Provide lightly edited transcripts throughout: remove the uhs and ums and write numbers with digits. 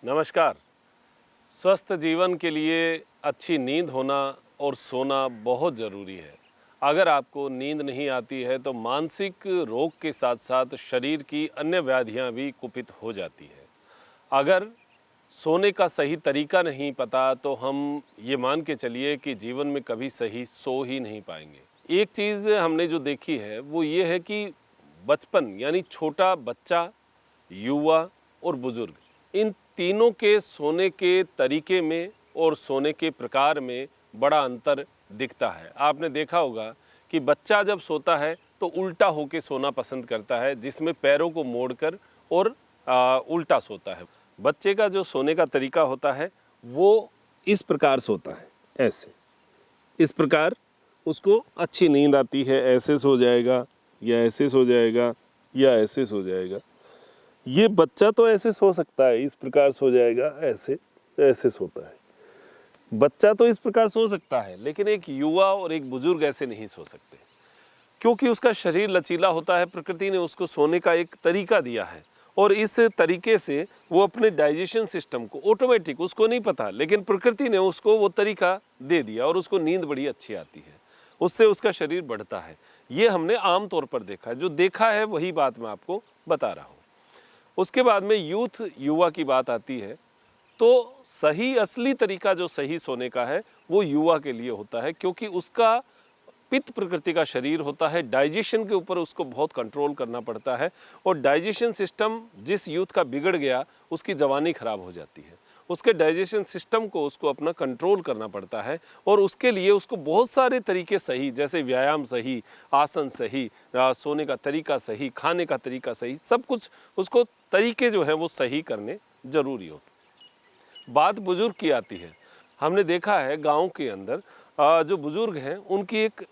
नमस्कार। स्वस्थ जीवन के लिए अच्छी नींद होना और सोना बहुत ज़रूरी है। अगर आपको नींद नहीं आती है तो मानसिक रोग के साथ साथ शरीर की अन्य व्याधियां भी कुपित हो जाती है। अगर सोने का सही तरीका नहीं पता तो हम ये मान के चलिए कि जीवन में कभी सही सो ही नहीं पाएंगे। एक चीज़ हमने जो देखी है वो ये है कि बचपन यानी छोटा बच्चा, युवा और बुजुर्ग, इन तीनों के सोने के तरीके में और सोने के प्रकार में बड़ा अंतर दिखता है। आपने देखा होगा कि बच्चा जब सोता है तो उल्टा होके सोना पसंद करता है, जिसमें पैरों को मोड़कर और उल्टा सोता है। बच्चे का जो सोने का तरीका होता है वो इस प्रकार सोता है, ऐसे इस प्रकार उसको अच्छी नींद आती है। ऐसे सो जाएगा या ऐसे सो जाएगा या ऐसे सो जाएगा। ये बच्चा तो ऐसे सो सकता है, इस प्रकार सो जाएगा, ऐसे ऐसे सोता है। बच्चा तो इस प्रकार सो सकता है, लेकिन एक युवा और एक बुजुर्ग ऐसे नहीं सो सकते, क्योंकि उसका शरीर लचीला होता है। प्रकृति ने उसको सोने का एक तरीका दिया है और इस तरीके से वो अपने डाइजेशन सिस्टम को ऑटोमेटिक, उसको नहीं पता, लेकिन प्रकृति ने उसको वो तरीका दे दिया और उसको नींद बड़ी अच्छी आती है, उससे उसका शरीर बढ़ता है। ये हमने आम तौर पर देखा है, जो देखा है वही बात मैं आपको बता रहा हूँ। उसके बाद में युवा की बात आती है, तो सही असली तरीका जो सही सोने का है वो युवा के लिए होता है, क्योंकि उसका पित्त प्रकृति का शरीर होता है। डाइजेशन के ऊपर उसको बहुत कंट्रोल करना पड़ता है और डाइजेशन सिस्टम जिस यूथ का बिगड़ गया उसकी जवानी खराब हो जाती है। उसके डाइजेशन सिस्टम को उसको अपना कंट्रोल करना पड़ता है और उसके लिए उसको बहुत सारे तरीके सही, जैसे व्यायाम सही, आसन सही, सोने का तरीका सही, खाने का तरीका सही, सब कुछ उसको तरीके जो है वो सही करने ज़रूरी होते। बात बुजुर्ग की आती है। हमने देखा है गांव के अंदर जो बुजुर्ग हैं उनकी एक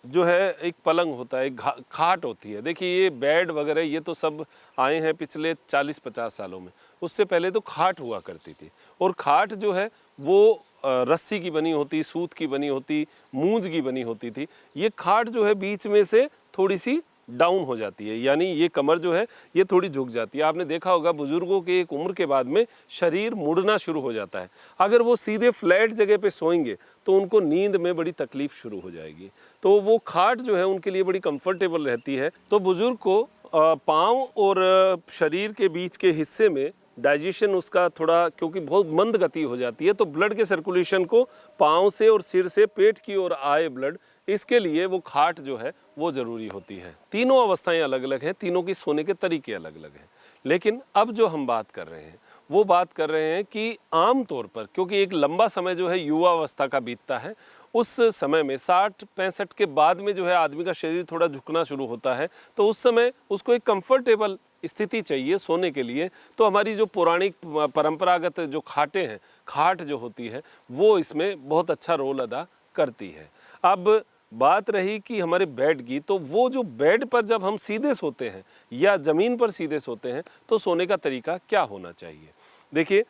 जो है एक पलंग होता है, एक खाट होती है। देखिए ये बेड वगैरह ये तो सब आए हैं पिछले 40-50 सालों में। उससे पहले तो खाट हुआ करती थी और खाट जो है वो रस्सी की बनी होती, सूत की बनी होती, मूंज की बनी होती थी। ये खाट जो है बीच में से थोड़ी सी डाउन हो जाती है, यानी ये कमर जो है ये थोड़ी झुक जाती है। आपने देखा होगा बुजुर्गों के एक उम्र के बाद में शरीर मुड़ना शुरू हो जाता है। अगर वो सीधे फ्लैट जगह पे सोएंगे तो उनको नींद में बड़ी तकलीफ शुरू हो जाएगी। तो वो खाट जो है उनके लिए बड़ी कंफर्टेबल रहती है। तो बुजुर्ग को पाँव और शरीर के बीच के हिस्से में डाइजेशन उसका थोड़ा, क्योंकि बहुत मंद गति हो जाती है, तो ब्लड के सर्कुलेशन को पाँव से और सिर से पेट की ओर आए ब्लड, इसके लिए वो खाट जो है वो ज़रूरी होती है। तीनों अवस्थाएं अलग अलग हैं, तीनों की सोने के तरीके अलग अलग हैं। लेकिन अब जो हम बात कर रहे हैं वो बात कर रहे हैं कि आम तौर पर, क्योंकि एक लंबा समय जो है युवा अवस्था का बीतता है, उस समय में 60-65 के बाद में जो है आदमी का शरीर थोड़ा झुकना शुरू होता है, तो उस समय उसको एक कंफर्टेबल स्थिति चाहिए सोने के लिए। तो हमारी जो पौराणिक परंपरागत जो खाटें हैं, खाट जो होती है वो इसमें बहुत अच्छा रोल अदा करती है। अब बात रही कि हमारे बेड की, तो वो जो बेड पर जब हम सीधे सोते हैं या ज़मीन पर सीधे सोते हैं तो सोने का तरीका क्या होना चाहिए। देखिए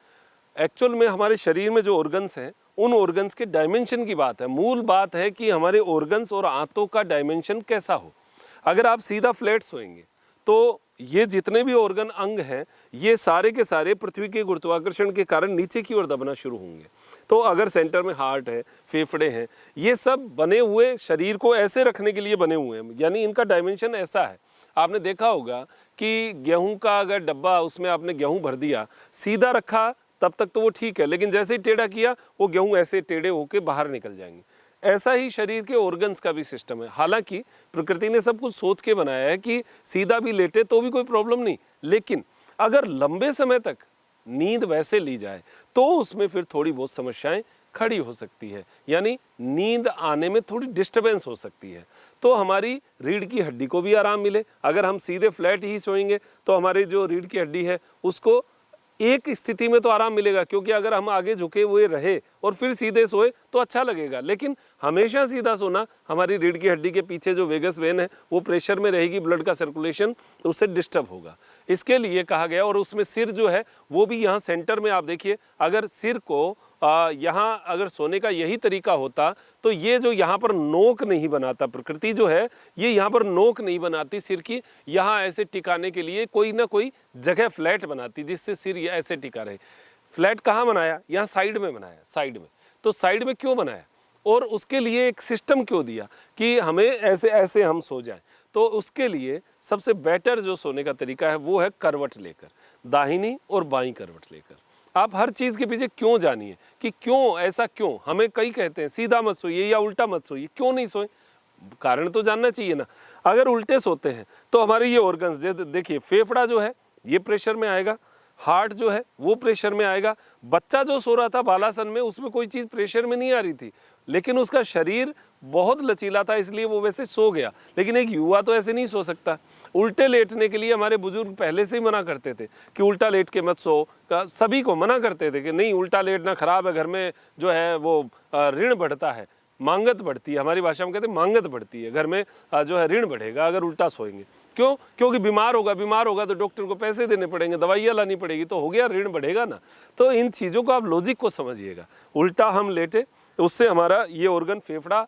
एक्चुअल में हमारे शरीर में जो ऑर्गन्स हैं उन ऑर्गन्स के डायमेंशन की बात है। मूल बात है कि हमारे ऑर्गन्स और आंतों का डायमेंशन कैसा हो। अगर आप सीधा फ्लैट सोएंगे तो ये जितने भी ऑर्गन अंग हैं ये सारे के सारे पृथ्वी के गुरुत्वाकर्षण के कारण नीचे की ओर दबना शुरू होंगे। तो अगर सेंटर में हार्ट है, फेफड़े हैं, ये सब बने हुए शरीर को ऐसे रखने के लिए बने हुए हैं, यानी इनका डायमेंशन ऐसा है। आपने देखा होगा कि गेहूं का अगर डब्बा, उसमें आपने गेहूं भर दिया, सीधा रखा तब तक तो वो ठीक है, लेकिन जैसे ही टेढ़ा किया वो गेहूं ऐसे टेढ़े होके बाहर निकल जाएंगे। ऐसा ही शरीर के ऑर्गन्स का भी सिस्टम है। हालांकि प्रकृति ने सब कुछ सोच के बनाया है कि सीधा भी लेटे तो भी कोई प्रॉब्लम नहीं, लेकिन अगर लंबे समय तक नींद वैसे ली जाए तो उसमें फिर थोड़ी बहुत समस्याएं खड़ी हो सकती है, यानी नींद आने में थोड़ी डिस्टर्बेंस हो सकती है। तो हमारी रीढ़ की हड्डी को भी आराम मिले। अगर हम सीधे फ्लैट ही सोएंगे तो हमारी जो रीढ़ की हड्डी है उसको एक स्थिति में तो आराम मिलेगा, क्योंकि अगर हम आगे झुके हुए रहे और फिर सीधे सोए तो अच्छा लगेगा, लेकिन हमेशा सीधा सोना हमारी रीढ़ की हड्डी के पीछे जो वेगस वेन है वो प्रेशर में रहेगी, ब्लड का सर्कुलेशन उससे डिस्टर्ब होगा। इसके लिए कहा गया, और उसमें सिर जो है वो भी यहाँ सेंटर में आप देखिए, अगर सिर को यहाँ अगर सोने का यही तरीका होता तो ये जो यहाँ पर नोक नहीं बनाता, प्रकृति जो है ये यहाँ पर नोक नहीं बनाती सिर की, यहाँ ऐसे टिकाने के लिए कोई ना कोई जगह फ्लैट बनाती जिससे सिर ऐसे टिका रहे। फ्लैट कहाँ बनाया? यहाँ साइड में बनाया, साइड में। तो साइड में क्यों बनाया और उसके लिए एक सिस्टम क्यों दिया कि हमें ऐसे ऐसे हम सो जाएं? तो उसके लिए सबसे बेटर जो सोने का तरीका है वो है करवट लेकर, दाहिनी और बाईं करवट लेकर। आप हर चीज़ के पीछे क्यों जानिए कि क्यों ऐसा, क्यों हमें कई कहते हैं सीधा मत सोइए या उल्टा मत सोइए, क्यों नहीं सोए? कारण तो जानना चाहिए ना। अगर उल्टे सोते हैं तो हमारे ये ऑर्गन्स देखिए, फेफड़ा जो है ये प्रेशर में आएगा, हार्ट जो है वो प्रेशर में आएगा। बच्चा जो सो रहा था बालासन में उसमें कोई चीज़ प्रेशर में नहीं आ रही थी, लेकिन उसका शरीर बहुत लचीला था इसलिए वो वैसे सो गया। लेकिन एक युवा तो ऐसे नहीं सो सकता। उल्टे लेटने के लिए हमारे बुजुर्ग पहले से ही मना करते थे कि उल्टा लेट के मत सो, सभी को मना करते थे कि नहीं उल्टा लेटना खराब है, घर में जो है वो ऋण बढ़ता है, मांगत बढ़ती है। हमारी भाषा में कहते हैं मांगत बढ़ती है, घर में जो है ऋण बढ़ेगा अगर उल्टा सोएंगे। क्यों? क्योंकि बीमार होगा तो डॉक्टर को पैसे देने पड़ेंगे, दवाइयाँ लानी पड़ेगी, तो हो गया ऋण बढ़ेगा ना। तो इन चीज़ों को आप लॉजिक को समझिएगा। उल्टा हम लेटे उससे हमारा ये ऑर्गन फेफड़ा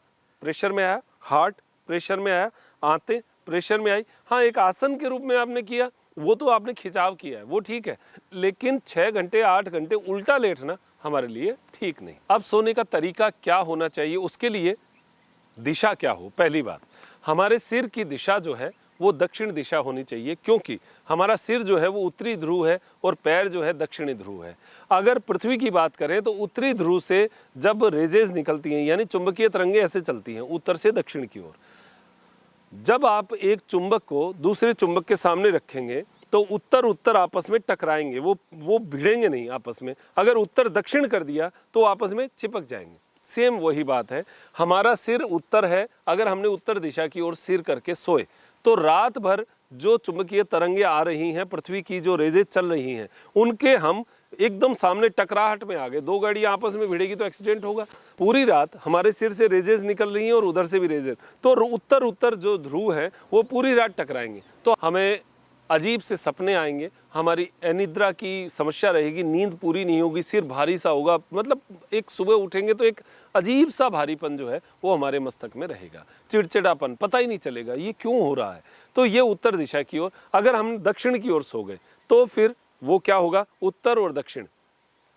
प्रेशर में आया, हार्ट प्रेशर में आया, आंतें प्रेशर में आई। हाँ, एक आसन के रूप में आपने किया वो तो आपने खिंचाव किया है वो ठीक है, लेकिन 6 घंटे 8 घंटे उल्टा लेटना हमारे लिए ठीक नहीं। अब सोने का तरीका क्या होना चाहिए, उसके लिए दिशा क्या हो? पहली बात, हमारे सिर की दिशा जो है वो दक्षिण दिशा होनी चाहिए, क्योंकि हमारा सिर जो है वो उत्तरी ध्रुव है और पैर जो है दक्षिणी ध्रुव है। अगर पृथ्वी की बात करें तो उत्तरी ध्रुव से जब रेजेज निकलती हैं यानी चुंबकीय तरंगें ऐसे चलती हैं उत्तर से दक्षिण की ओर, जब आप एक चुंबक को दूसरे चुंबक के सामने रखेंगे तो उत्तर उत्तर आपस में टकराएंगे, वो भिड़ेंगे नहीं आपस में। अगर उत्तर दक्षिण कर दिया तो आपस में चिपक जाएंगे। सेम वही बात है, हमारा सिर उत्तर है, अगर हमने उत्तर दिशा की ओर सिर करके सोए तो रात भर जो चुंबकीय तरंगे आ रही हैं, पृथ्वी की जो रेजेज चल रही हैं, उनके हम एकदम सामने टकराहट में आ गए। दो गाड़ियां आपस में भिड़ेगी तो एक्सीडेंट होगा। पूरी रात हमारे सिर से रेजेज निकल रही हैं और उधर से भी रेजेज, तो उत्तर उत्तर जो ध्रुव है वो पूरी रात टकराएंगे, तो हमें अजीब से सपने आएंगे, हमारी अनिद्रा की समस्या रहेगी, नींद पूरी नहीं होगी, सिर भारी सा होगा, मतलब एक सुबह उठेंगे तो एक अजीब सा भारीपन जो है वो हमारे मस्तक में रहेगा, चिड़चिड़ापन, पता ही नहीं चलेगा ये क्यों हो रहा है। तो ये उत्तर दिशा की ओर। अगर हम दक्षिण की ओर सो गए तो फिर वो क्या होगा, उत्तर और दक्षिण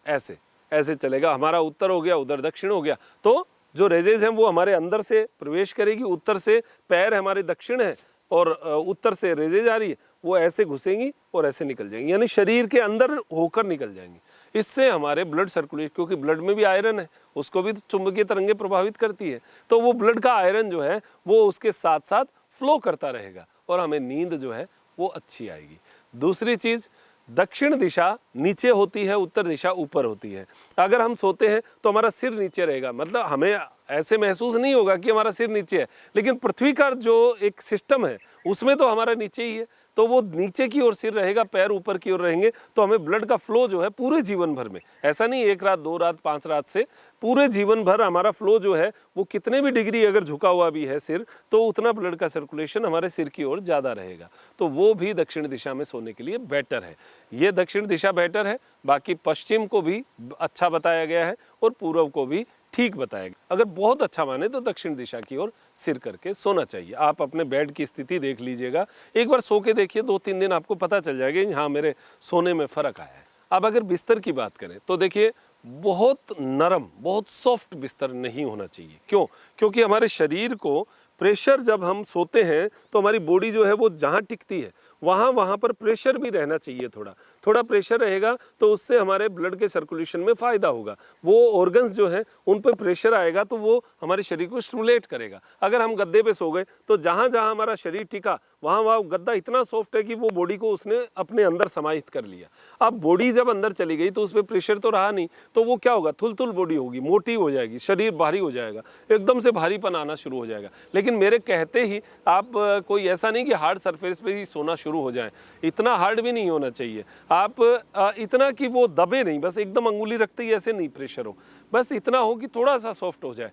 ऐसे ऐसे चलेगा। हमारा उत्तर हो गया, उधर दक्षिण हो गया, तो जो रेजेज हैं वो हमारे अंदर से प्रवेश करेगी, उत्तर से पैर हमारे दक्षिण है और उत्तर से रेजेज आ रही है, वो ऐसे घुसेंगी और ऐसे निकल जाएंगी, यानी शरीर के अंदर होकर निकल जाएंगी। इससे हमारे ब्लड सर्कुलेशन, क्योंकि ब्लड में भी आयरन है, उसको भी चुंबकीय तरंगें प्रभावित करती है, तो वो ब्लड का आयरन जो है वो उसके साथ साथ फ्लो करता रहेगा और हमें नींद जो है वो अच्छी आएगी। दूसरी चीज़, दक्षिण दिशा नीचे होती है, उत्तर दिशा ऊपर होती है। अगर हम सोते हैं तो हमारा सिर नीचे रहेगा, मतलब हमें ऐसे महसूस नहीं होगा कि हमारा सिर नीचे है, लेकिन पृथ्वी का जो एक सिस्टम है उसमें तो हमारा नीचे ही है, तो वो नीचे की ओर सिर रहेगा, पैर ऊपर की ओर रहेंगे, तो हमें ब्लड का फ्लो जो है पूरे जीवन भर में, ऐसा नहीं 1 रात 2 रात 5 रात से, पूरे जीवन भर हमारा फ्लो जो है वो कितने भी डिग्री अगर झुका हुआ भी है सिर, तो उतना ब्लड का सर्कुलेशन हमारे सिर की ओर ज़्यादा रहेगा, तो वो भी दक्षिण दिशा में सोने के लिए बेटर है। ये दक्षिण दिशा बेटर है, बाकी पश्चिम को भी अच्छा बताया गया है और पूर्व को भी ठीक बताया गया। अगर बहुत अच्छा माने तो दक्षिण दिशा की ओर सिर करके सोना चाहिए। आप अपने बेड की स्थिति देख लीजिएगा, एक बार सो के देखिए, 2-3 दिन आपको पता चल जाएगा कि हाँ मेरे सोने में फ़र्क आया है। अब अगर बिस्तर की बात करें तो देखिए, बहुत नरम, बहुत सॉफ्ट बिस्तर नहीं होना चाहिए। क्यों? क्योंकि हमारे शरीर को प्रेशर, जब हम सोते हैं तो हमारी बॉडी जो है वो जहाँ टिकती है वहाँ पर प्रेशर भी रहना चाहिए, थोड़ा प्रेशर रहेगा तो उससे हमारे ब्लड के सर्कुलेशन में फ़ायदा होगा। वो ऑर्गन्स जो हैं उन पर प्रेशर आएगा तो वो हमारे शरीर को स्टिमुलेट करेगा। अगर हम गद्दे पे सो गए तो जहाँ जहाँ हमारा शरीर टिका वहाँ गद्दा इतना सॉफ्ट है कि वो बॉडी को उसने अपने अंदर समाहित कर लिया। अब बॉडी जब अंदर चली गई तो उस पर प्रेशर तो रहा नहीं, तो वो क्या होगा, थुल बॉडी होगी, मोटी हो जाएगी, शरीर भारी हो जाएगा, एकदम से भारीपन आना शुरू हो जाएगा। लेकिन मेरे कहते ही आप कोई ऐसा नहीं कि हार्ड सरफेस पे ही सोना शुरू हो जाए, इतना हार्ड भी नहीं होना चाहिए। आप इतना कि वो दबे नहीं, बस एकदम अंगुली रखते ही ऐसे नहीं प्रेशर हो, बस इतना हो कि थोड़ा सा सॉफ्ट हो जाए।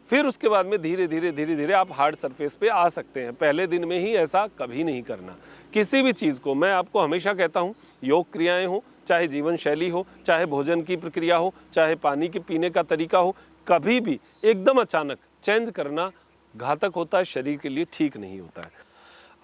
फिर उसके बाद में धीरे धीरे आप हार्ड सरफेस पे आ सकते हैं। पहले दिन में ही ऐसा कभी नहीं करना। किसी भी चीज़ को मैं आपको हमेशा कहता हूँ, योग क्रियाएं हो, चाहे जीवन शैली हो, चाहे भोजन की प्रक्रिया हो, चाहे पानी के पीने का तरीका हो, कभी भी एकदम अचानक चेंज करना घातक होता है, शरीर के लिए ठीक नहीं होता है।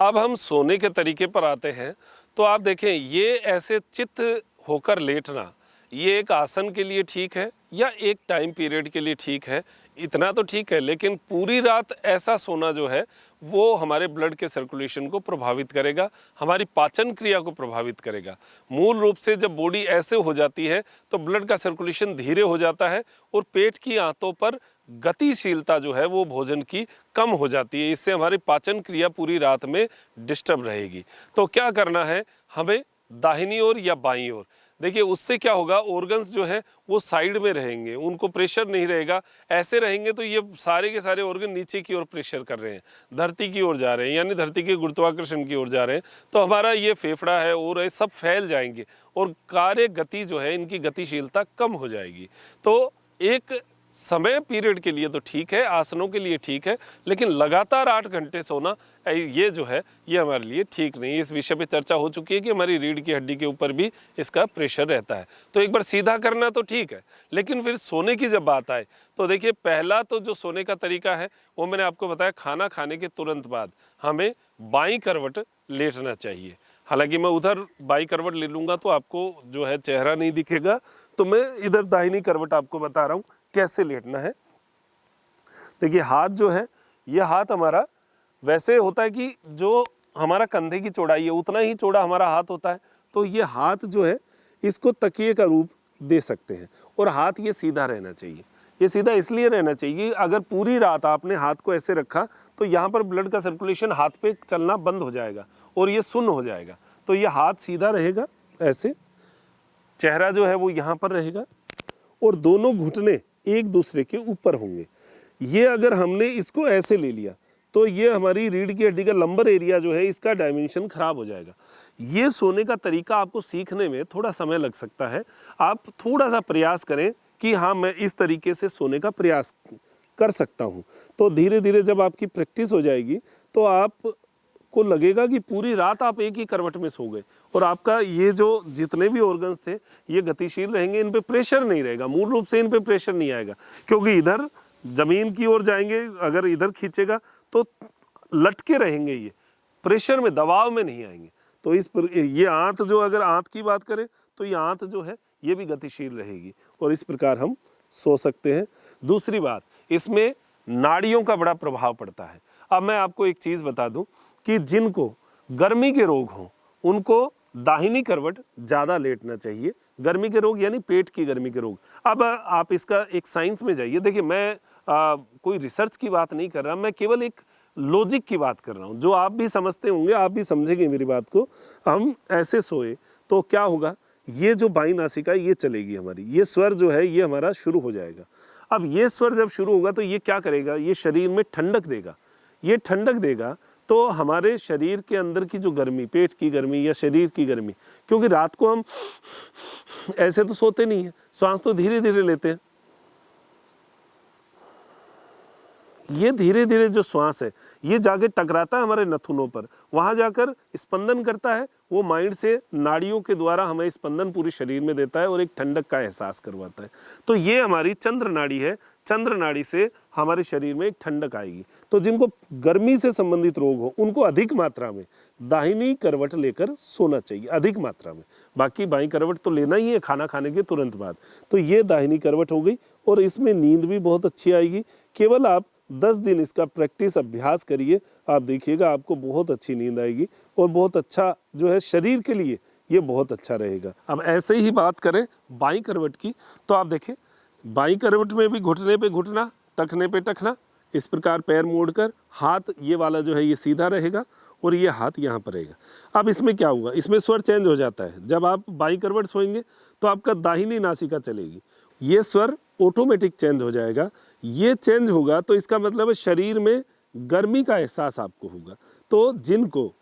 अब हम सोने के तरीके पर आते हैं, तो आप देखें, ये ऐसे चित्त होकर लेटना, ये एक आसन के लिए ठीक है या एक टाइम पीरियड के लिए ठीक है, इतना तो ठीक है, लेकिन पूरी रात ऐसा सोना जो है वो हमारे ब्लड के सर्कुलेशन को प्रभावित करेगा, हमारी पाचन क्रिया को प्रभावित करेगा। मूल रूप से जब बॉडी ऐसे हो जाती है तो ब्लड का सर्कुलेशन धीरे हो जाता है और पेट की आंतों पर गतिशीलता जो है वो भोजन की कम हो जाती है। इससे हमारी पाचन क्रिया पूरी रात में डिस्टर्ब रहेगी। तो क्या करना है हमें, दाहिनी ओर या बाईं ओर, देखिए उससे क्या होगा, ऑर्गन्स जो है वो साइड में रहेंगे, उनको प्रेशर नहीं रहेगा। ऐसे रहेंगे तो ये सारे के सारे ऑर्गन नीचे की ओर प्रेशर कर रहे हैं, धरती की ओर जा रहे हैं, यानी धरती के गुरुत्वाकर्षण की ओर जा रहे हैं। तो हमारा ये फेफड़ा है और ये सब फैल जाएंगे और कार्य गति जो है, इनकी गतिशीलता कम हो जाएगी। तो एक समय पीरियड के लिए तो ठीक है, आसनों के लिए ठीक है, लेकिन लगातार 8 घंटे सोना ये जो है ये हमारे लिए ठीक नहीं। इस विषय पे चर्चा हो चुकी है कि हमारी रीढ़ की हड्डी के ऊपर भी इसका प्रेशर रहता है। तो एक बार सीधा करना तो ठीक है, लेकिन फिर सोने की जब बात आए तो देखिए पहला तो जो सोने का तरीका है वो मैंने आपको बताया, खाना खाने के तुरंत बाद हमें बाईं करवट लेटना चाहिए। हालांकि मैं उधर बाईं करवट ले लूँगा तो आपको जो है चेहरा नहीं दिखेगा, तो मैं इधर दाहिनी करवट आपको बता रहा हूँ कैसे लेटना है। देखिए हाथ जो है, ये हाथ हमारा वैसे होता है कि जो हमारा कंधे की चौड़ाई है उतना ही चौड़ा हमारा हाथ होता है। तो ये हाथ जो है इसको तकिए का रूप दे सकते हैं और हाथ ये सीधा रहना चाहिए। ये सीधा इसलिए रहना चाहिए, अगर पूरी रात आपने हाथ को ऐसे रखा तो यहाँ पर ब्लड का सर्कुलेशन हाथ पे चलना बंद हो जाएगा और ये सुन्न हो जाएगा। तो ये हाथ सीधा रहेगा ऐसे, चेहरा जो है वो यहाँ पर रहेगा और दोनों घुटने एक दूसरे के ऊपर होंगे। ये अगर हमने इसको ऐसे ले लिया तो ये हमारी रीढ़ की हड्डी का लंबर एरिया जो है इसका डायमेंशन खराब हो जाएगा। ये सोने का तरीका आपको सीखने में थोड़ा समय लग सकता है। आप थोड़ा सा प्रयास करें कि हाँ मैं इस तरीके से सोने का प्रयास कर सकता हूँ। तो धीरे धीरे जब आपकी प्रैक्टिस हो जाएगी तो आपको लगेगा कि पूरी रात आप एक ही करवट में सो गए और आपका ये जो जितने भी ऑर्गन्स थे ये गतिशील रहेंगे, इन पे प्रेशर नहीं रहेगा। मूल रूप से इन पे प्रेशर नहीं आएगा क्योंकि इधर जमीन की ओर जाएंगे, अगर इधर खींचेगा तो लटके रहेंगे, ये प्रेशर में, दबाव में नहीं आएंगे। तो इस पर ये आंत जो, अगर आंत की बात करें तो ये आंत जो है ये भी गतिशील रहेगी और इस प्रकार हम सो सकते हैं। दूसरी बात, इसमें नाड़ियों का बड़ा प्रभाव पड़ता है। अब मैं आपको एक चीज़ बता दूं कि जिनको गर्मी के रोग हों उनको दाहिनी करवट ज़्यादा लेटना चाहिए। गर्मी के रोग यानी पेट की गर्मी के रोग। अब आप इसका एक साइंस में जाइए। देखिए मैं कोई रिसर्च की बात नहीं कर रहा, मैं केवल एक लॉजिक की बात कर रहा हूँ जो आप भी समझते होंगे, आप भी समझेंगे मेरी बात को। हम ऐसे सोए तो क्या होगा, ये जो बाईं नासिका ये चलेगी हमारी, ये स्वर जो है ये हमारा शुरू हो जाएगा। अब ये स्वर जब शुरू होगा तो ये क्या करेगा, ये शरीर में ठंडक देगा। ये ठंडक देगा तो हमारे शरीर के अंदर की जो गर्मी, पेट की गर्मी या शरीर की गर्मी, क्योंकि रात को हम ऐसे तो सोते नहीं है, श्वास तो धीरे धीरे लेते हैं। ये धीरे धीरे जो श्वास है ये जाके टकराता है हमारे नथुनों पर, वहां जाकर स्पंदन करता है। वो माइंड से नाड़ियों के द्वारा हमें स्पंदन पूरे शरीर में देता है और एक ठंडक का एहसास करवाता है। तो ये हमारी चंद्र नाड़ी है। चंद्र नाड़ी से हमारे शरीर में एक ठंडक आएगी। तो जिनको गर्मी से संबंधित रोग हो उनको अधिक मात्रा में दाहिनी करवट लेकर सोना चाहिए, अधिक मात्रा में। बाकी बाईं करवट तो लेना ही है खाना खाने के तुरंत बाद। तो ये दाहिनी करवट हो गई और इसमें नींद भी बहुत अच्छी आएगी। केवल आप 10 दिन इसका प्रैक्टिस अभ्यास करिए, आप देखिएगा आपको बहुत अच्छी नींद आएगी और बहुत अच्छा जो है शरीर के लिए ये बहुत अच्छा रहेगा। अब ऐसे ही बात करें बाईं करवट की तो आप देखें बाईं करवट में भी घुटने पे घुटना, टखने पे टखना, इस प्रकार पैर मोड़कर हाथ ये वाला जो है ये सीधा रहेगा और ये हाथ यहाँ पर रहेगा। अब इसमें क्या होगा, इसमें स्वर चेंज हो जाता है। जब आप बाईं करवट सोएंगे तो आपका दाहिनी नासिका चलेगी, ये स्वर ऑटोमेटिक चेंज हो जाएगा। ये चेंज होगा तो इसका मतलब है शरीर में गर्मी का एहसास आपको होगा। तो जिनको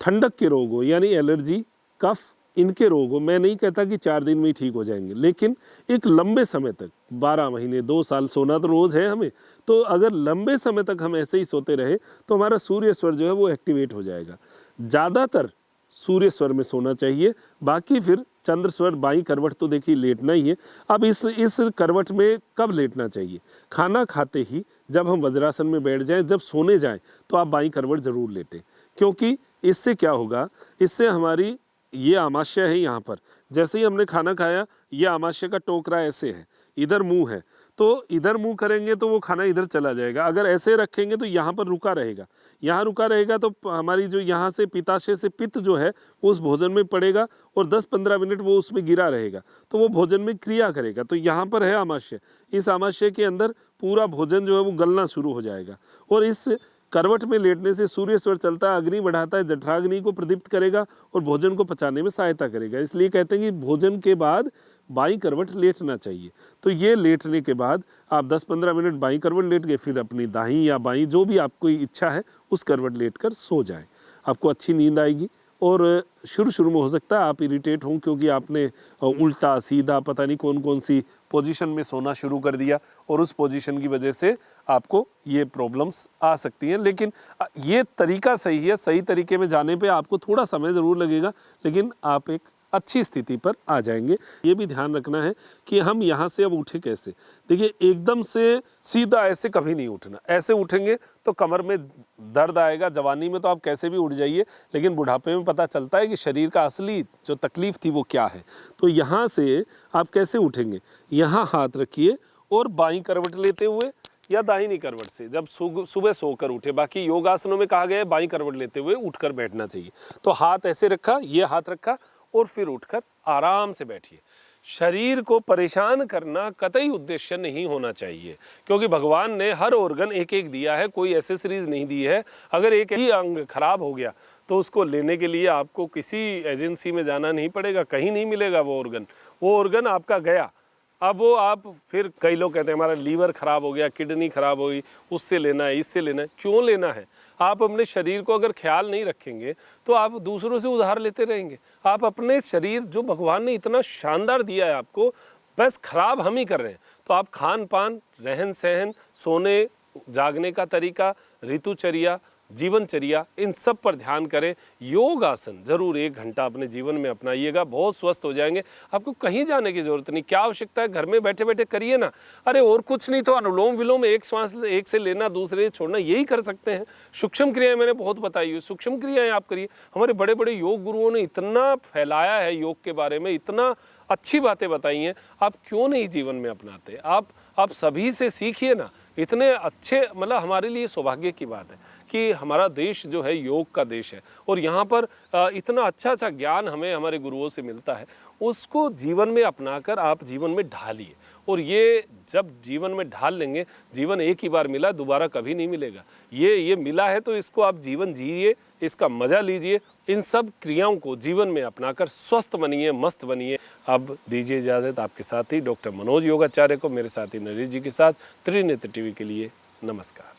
ठंडक के रोग हो यानी एलर्जी, कफ, इनके रोग हो, मैं नहीं कहता कि 4 दिन में ही ठीक हो जाएंगे, लेकिन एक लंबे समय तक 12 महीने 2 साल सोना तो रोज़ है हमें। तो अगर लंबे समय तक हम ऐसे ही सोते रहे तो हमारा सूर्य स्वर जो है वो एक्टिवेट हो जाएगा। ज़्यादातर सूर्य स्वर में सोना चाहिए, बाकी फिर चंद्र स्वर बाईं करवट तो देखिए लेटना ही है। अब इस करवट में कब लेटना चाहिए, खाना खाते ही जब हम वज्रासन में बैठ जाएं, जब सोने जाएं तो आप बाईं करवट ज़रूर लेटें, क्योंकि इससे क्या होगा, इससे हमारी ये आमाशय है यहाँ पर, जैसे ही हमने खाना खाया ये आमाशय का टोकरा ऐसे है, इधर मुंह है, तो इधर मुंह करेंगे तो वो खाना इधर चला जाएगा। अगर ऐसे रखेंगे तो यहाँ पर रुका रहेगा, यहाँ रुका रहेगा तो हमारी जो यहाँ से पित्ताशय से पित्त जो है वो उस भोजन में पड़ेगा और 10-15 मिनट वो उसमें गिरा रहेगा, तो वो भोजन में क्रिया करेगा। तो यहाँ पर है आमाशय, इस आमाशय के अंदर पूरा भोजन जो है वो गलना शुरू हो जाएगा। और इस करवट में लेटने से सूर्य स्वर चलता है, अग्नि बढ़ाता है, जठराग्नि को प्रदीप्त करेगा और भोजन को पचाने में सहायता करेगा। इसलिए कहते हैं कि भोजन के बाद बाईं करवट लेटना चाहिए। तो ये लेटने के बाद आप 10-15 मिनट बाईं करवट लेट गए, फिर अपनी दाहिनी या बाईं जो भी आपको इच्छा है उस करवट लेटकर सो जाएं। आपको अच्छी नींद आएगी। और शुरू में हो सकता है आप इरिटेट हों क्योंकि आपने उल्टा सीधा पता नहीं कौन कौन सी पोजीशन में सोना शुरू कर दिया और उस पोजीशन की वजह से आपको ये प्रॉब्लम्स आ सकती हैं। लेकिन ये तरीका सही है, सही तरीके में जाने पे आपको थोड़ा समय ज़रूर लगेगा, लेकिन आप एक अच्छी स्थिति पर आ जाएंगे। ये भी ध्यान रखना है कि हम यहाँ से अब उठे कैसे। देखिए, एकदम से सीधा ऐसे कभी नहीं उठना, ऐसे उठेंगे तो कमर में दर्द आएगा। जवानी में तो आप कैसे भी उठ जाइए, लेकिन बुढ़ापे में पता चलता है कि शरीर का असली जो तकलीफ थी वो क्या है। तो यहाँ से आप कैसे उठेंगे, यहाँ हाथ रखिए और बाईं करवट लेते हुए या दाहिनी करवट से जब सुबह सोकर उठे। बाकी योगासनों में कहा गया है बाईं करवट लेते हुए उठकर बैठना चाहिए। तो हाथ ऐसे रखा, ये हाथ रखा और फिर उठकर आराम से बैठिए। शरीर को परेशान करना कतई उद्देश्य नहीं होना चाहिए, क्योंकि भगवान ने हर ऑर्गन एक एक दिया है, कोई एसेसरीज नहीं दी है। अगर एक ही अंग खराब हो गया तो उसको लेने के लिए आपको किसी एजेंसी में जाना नहीं पड़ेगा, कहीं नहीं मिलेगा वो ऑर्गन आपका गया। अब वो आप फिर कई लोग कहते हैं हमारा लीवर खराब हो गया, किडनी खराब हो गई, उससे लेना है, इससे लेना है। क्यों लेना है? आप अपने शरीर को अगर ख्याल नहीं रखेंगे तो आप दूसरों से उधार लेते रहेंगे। आप अपने शरीर जो भगवान ने इतना शानदार दिया है आपको, बस खराब हम ही कर रहे हैं। तो आप खान पान, रहन सहन, सोने जागने का तरीका, ऋतुचर्या, जीवनचर्या, इन सब पर ध्यान करें। योगासन ज़रूर 1 घंटा अपने जीवन में अपनाइएगा, बहुत स्वस्थ हो जाएंगे। आपको कहीं जाने की ज़रूरत नहीं, क्या आवश्यकता है, घर में बैठे बैठे करिए ना। अरे और कुछ नहीं तो अनुलोम विलोम, एक श्वास एक से लेना दूसरे से छोड़ना, यही कर सकते हैं। सूक्ष्म क्रियाएं मैंने बहुत बताई हुई, सूक्ष्म क्रियाएं आप करिए। हमारे बड़े बड़े योग गुरुओं ने इतना फैलाया है योग के बारे में, इतना अच्छी बातें बताई हैं, आप क्यों नहीं जीवन में अपनाते? आप सभी से सीखिए ना। इतने अच्छे, मतलब हमारे लिए सौभाग्य की बात है कि हमारा देश जो है योग का देश है और यहाँ पर इतना अच्छा ज्ञान हमें हमारे गुरुओं से मिलता है। उसको जीवन में अपनाकर आप जीवन में ढालिए, और ये जब जीवन में ढाल लेंगे, जीवन एक ही बार मिला, दोबारा कभी नहीं मिलेगा। ये मिला है तो इसको आप जीवन जिए, इसका मज़ा लीजिए। इन सब क्रियाओं को जीवन में अपनाकर स्वस्थ बनिए, मस्त बनिए। अब दीजिए इजाज़त। आपके साथी डॉक्टर मनोज योगाचार्य को, मेरे साथी नरेश जी के साथ त्रिनेत्र टीवी के लिए नमस्कार।